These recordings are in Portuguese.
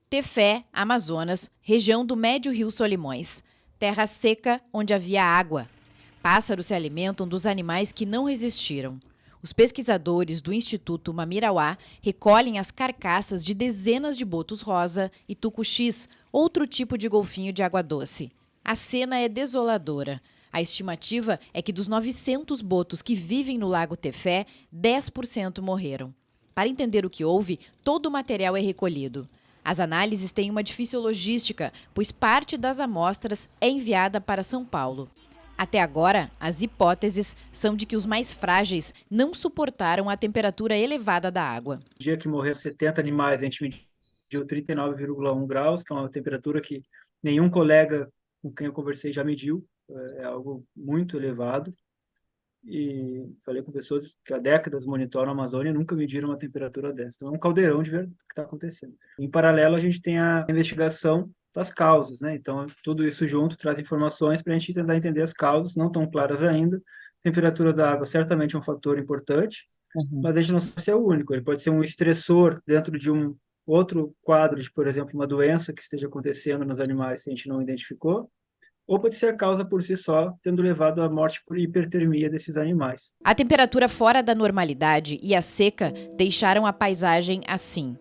Tefé, Amazonas, região do Médio Rio Solimões. Terra seca onde havia água. Pássaros se alimentam dos animais que não resistiram. Os pesquisadores do Instituto Mamirauá recolhem as carcaças de dezenas de botos rosa e tucuxis, outro tipo de golfinho de água doce. A cena é desoladora. A estimativa é que dos 900 botos que vivem no Lago Tefé, 10% morreram. Para entender o que houve, todo o material é recolhido. As análises têm uma difícil logística, pois parte das amostras é enviada para São Paulo. Até agora, as hipóteses são de que os mais frágeis não suportaram a temperatura elevada da água. No dia que morreram 70 animais, a gente mediu 39,1 graus, que é uma temperatura que nenhum colega com quem eu conversei já mediu, é algo muito elevado. E falei com pessoas que há décadas monitoram a Amazônia e nunca mediram uma temperatura dessa. Então, é um caldeirão de verdade que está acontecendo. Em paralelo, a gente tem a investigação das causas, né? Então, tudo isso junto traz informações para a gente tentar entender as causas, não tão claras ainda. A temperatura da água certamente é um fator importante, mas a gente não sabe se é o único. Ele pode ser um estressor dentro de um outro quadro de, por exemplo, uma doença que esteja acontecendo nos animais que a gente não identificou, ou pode ser a causa por si só, tendo levado à morte por hipertermia desses animais. A temperatura fora da normalidade e a seca deixaram a paisagem assim.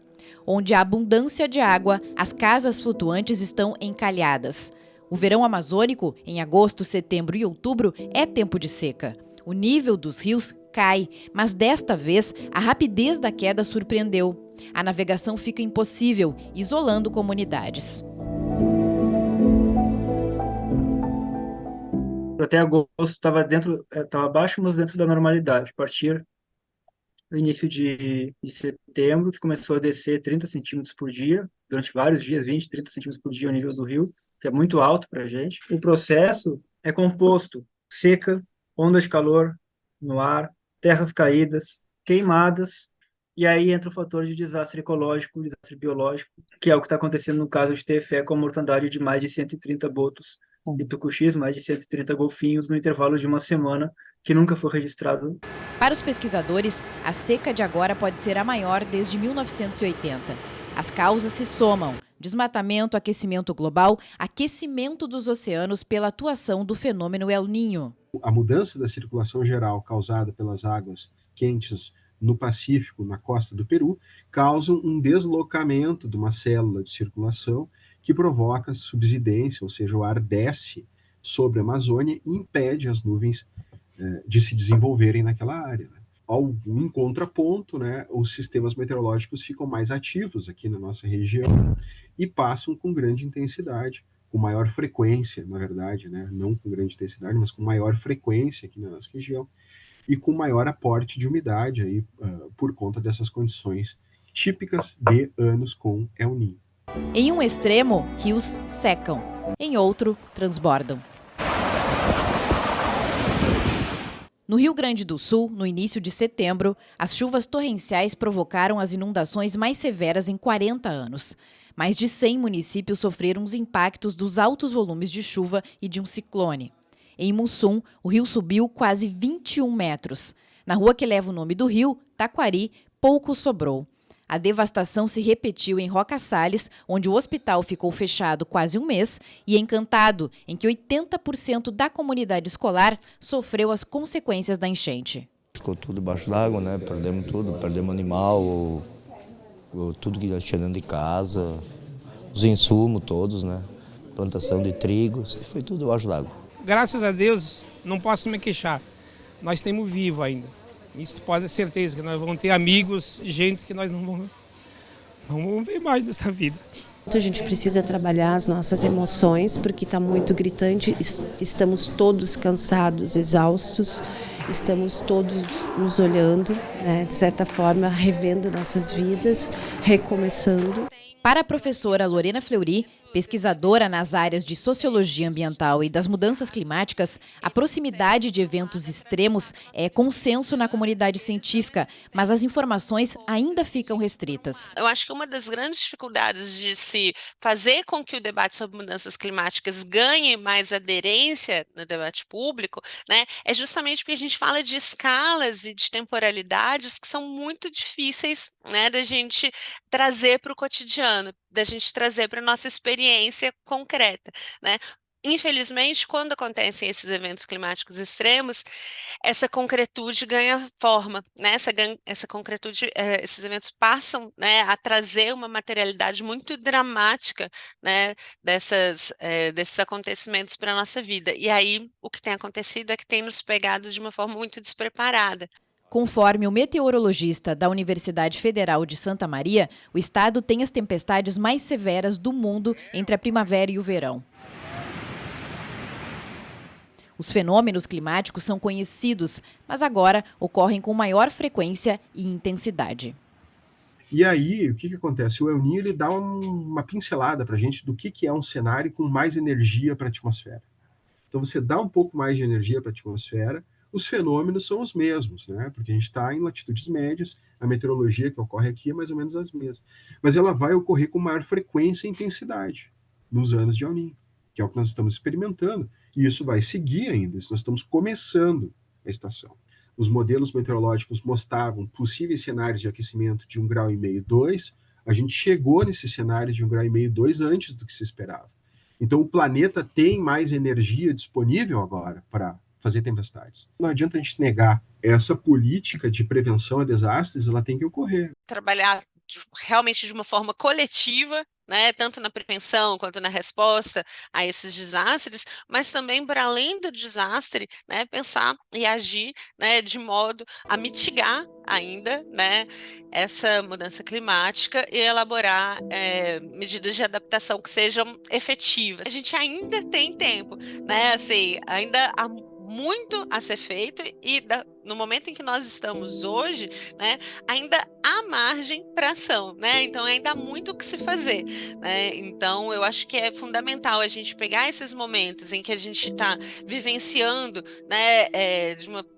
Onde há abundância de água, as casas flutuantes estão encalhadas. O verão amazônico, em agosto, setembro e outubro, é tempo de seca. O nível dos rios cai, mas desta vez a rapidez da queda surpreendeu. A navegação fica impossível, isolando comunidades. Até agosto estava abaixo, mas dentro da normalidade. A partir do início de setembro, que começou a descer 30 centímetros por dia, durante vários dias, 20, 30 centímetros por dia ao nível do rio, que é muito alto para a gente. O processo é composto: seca, ondas de calor no ar, terras caídas, queimadas, e aí entra o fator de desastre ecológico, desastre biológico, que é o que está acontecendo no caso de Tefé, com a mortandade de mais de 130 botos de tucuxis, mais de 130 golfinhos, no intervalo de uma semana, que nunca foi registrado. Para os pesquisadores, a seca de agora pode ser a maior desde 1980. As causas se somam: desmatamento, aquecimento global, aquecimento dos oceanos pela atuação do fenômeno El Niño. A mudança da circulação geral causada pelas águas quentes no Pacífico, na costa do Peru, causa um deslocamento de uma célula de circulação que provoca subsidência, ou seja, o ar desce sobre a Amazônia e impede as nuvens de se desenvolverem naquela área. Em contraponto, os sistemas meteorológicos ficam mais ativos aqui na nossa região e passam com grande intensidade, com maior frequência, na verdade, não com grande intensidade, mas com maior frequência aqui na nossa região e com maior aporte de umidade aí, por conta dessas condições típicas de anos com El Niño. Em um extremo, rios secam, em outro, transbordam. No Rio Grande do Sul, no início de setembro, as chuvas torrenciais provocaram as inundações mais severas em 40 anos. Mais de 100 municípios sofreram os impactos dos altos volumes de chuva e de um ciclone. Em Mussum, o rio subiu quase 21 metros. Na rua que leva o nome do rio, Taquari, pouco sobrou. A devastação se repetiu em Roca Salles, onde o hospital ficou fechado quase um mês, e em Cantado, em que 80% da comunidade escolar sofreu as consequências da enchente. Ficou tudo debaixo d'água, Perdemos tudo, perdemos animal, tudo que já tinha dentro de casa, os insumos todos, Plantação de trigo, foi tudo debaixo d'água. Graças a Deus, não posso me queixar. Nós temos vivo ainda. Isso pode ter certeza, que nós vamos ter amigos, gente que nós não vamos ver mais nessa vida. A gente precisa trabalhar as nossas emoções, porque está muito gritante, estamos todos cansados, exaustos, estamos todos nos olhando, de certa forma, revendo nossas vidas, recomeçando. Para a professora Lorena Fleury, pesquisadora nas áreas de sociologia ambiental e das mudanças climáticas, a proximidade de eventos extremos é consenso na comunidade científica, mas as informações ainda ficam restritas. Eu acho que uma das grandes dificuldades de se fazer com que o debate sobre mudanças climáticas ganhe mais aderência no debate público, é justamente porque a gente fala de escalas e de temporalidades que são muito difíceis, da gente trazer para o cotidiano. cotidiano, da gente trazer para a nossa experiência concreta, né? Infelizmente, quando acontecem esses eventos climáticos extremos, essa concretude ganha forma, né? Essa concretude, esses eventos passam, né, a trazer uma materialidade muito dramática, né, desses acontecimentos para a nossa vida. E aí, o que tem acontecido é que tem nos pegado de uma forma muito despreparada. Conforme o meteorologista da Universidade Federal de Santa Maria, o estado tem as tempestades mais severas do mundo entre a primavera e o verão. Os fenômenos climáticos são conhecidos, mas agora ocorrem com maior frequência e intensidade. E aí, o que acontece? O El Niño ele dá uma pincelada para a gente do que é um cenário com mais energia para a atmosfera. Então, você dá um pouco mais de energia para a atmosfera, os fenômenos são os mesmos, né? Porque a gente está em latitudes médias, a meteorologia que ocorre aqui é mais ou menos as mesmas. Mas ela vai ocorrer com maior frequência e intensidade nos anos de El Niño, que é o que nós estamos experimentando. E isso vai seguir ainda, nós estamos começando a estação. Os modelos meteorológicos mostravam possíveis cenários de aquecimento de 1,5 grau, 2. A gente chegou nesse cenário de 1,5 grau, 2 antes do que se esperava. Então, o planeta tem mais energia disponível agora para fazer tempestades. Não adianta a gente negar essa política de prevenção a desastres, ela tem que ocorrer. Trabalhar realmente de uma forma coletiva, né, tanto na prevenção quanto na resposta a esses desastres, mas também para além do desastre, né, pensar e agir, né, de modo a mitigar ainda, né, essa mudança climática e elaborar medidas de adaptação que sejam efetivas. A gente ainda tem tempo, né, assim, ainda há muito a ser feito e no momento em que nós estamos hoje, né, ainda há margem para ação, né? Então ainda há muito o que se fazer, né? Então eu acho que é fundamental a gente pegar esses momentos em que a gente está vivenciando, né,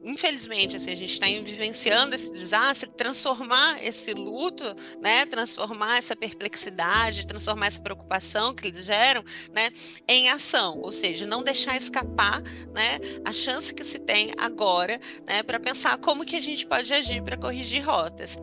infelizmente, assim, a gente está vivenciando esse desastre, transformar esse luto, né, transformar essa perplexidade, transformar essa preocupação que eles geram, né, em ação, ou seja, não deixar escapar, né, a chance que se tem agora, né, para pensar como que a gente pode agir para corrigir rotas.